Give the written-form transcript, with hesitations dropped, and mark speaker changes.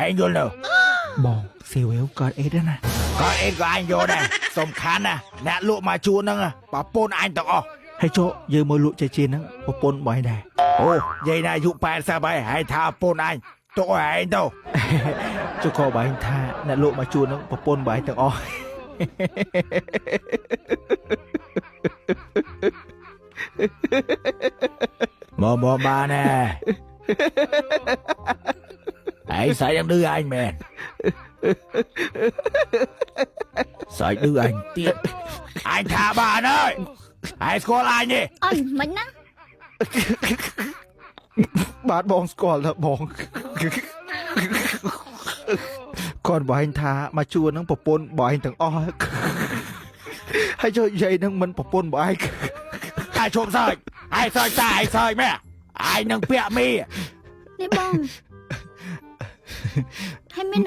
Speaker 1: anh vô nữa
Speaker 2: បងសេវលកើតអីដែរណា
Speaker 1: có em của anh vô đây sông khán nè nè lụa mà chua nâng à bà pôn anh tao
Speaker 2: ហើយចុះយើងមើលលក់ចេះជៀនហ្នឹងប្រពន្ធបងឯងដែរ
Speaker 1: ô vậy này dụ bạn sao vậy hay tha pôn anh tôi anh đâu
Speaker 2: ចុះក៏បងឯងថាអ្នកលក់មកជួនហ្នឹងប្រពន្ធបងឯងទាំងអស់
Speaker 1: mò ba nè hãy sai em đưa anh mẹ sai đưa anh tiếp anh tha bạn ơi hãy có lại đi
Speaker 3: អើយមិនណា
Speaker 2: បាទបងស្គាល់ថាបង គាត់បងឯងថាមកជួនហ្នឹងប្រពន្ធបងឯងទាំងអស់ ហើយចុះយាយហ្នឹងមិនប្រពន្ធបងឯង
Speaker 1: ai trộm sợi ai sợi ta ai sợi mẹ ai nâng bẹ mi
Speaker 3: នេះបងហើយមាន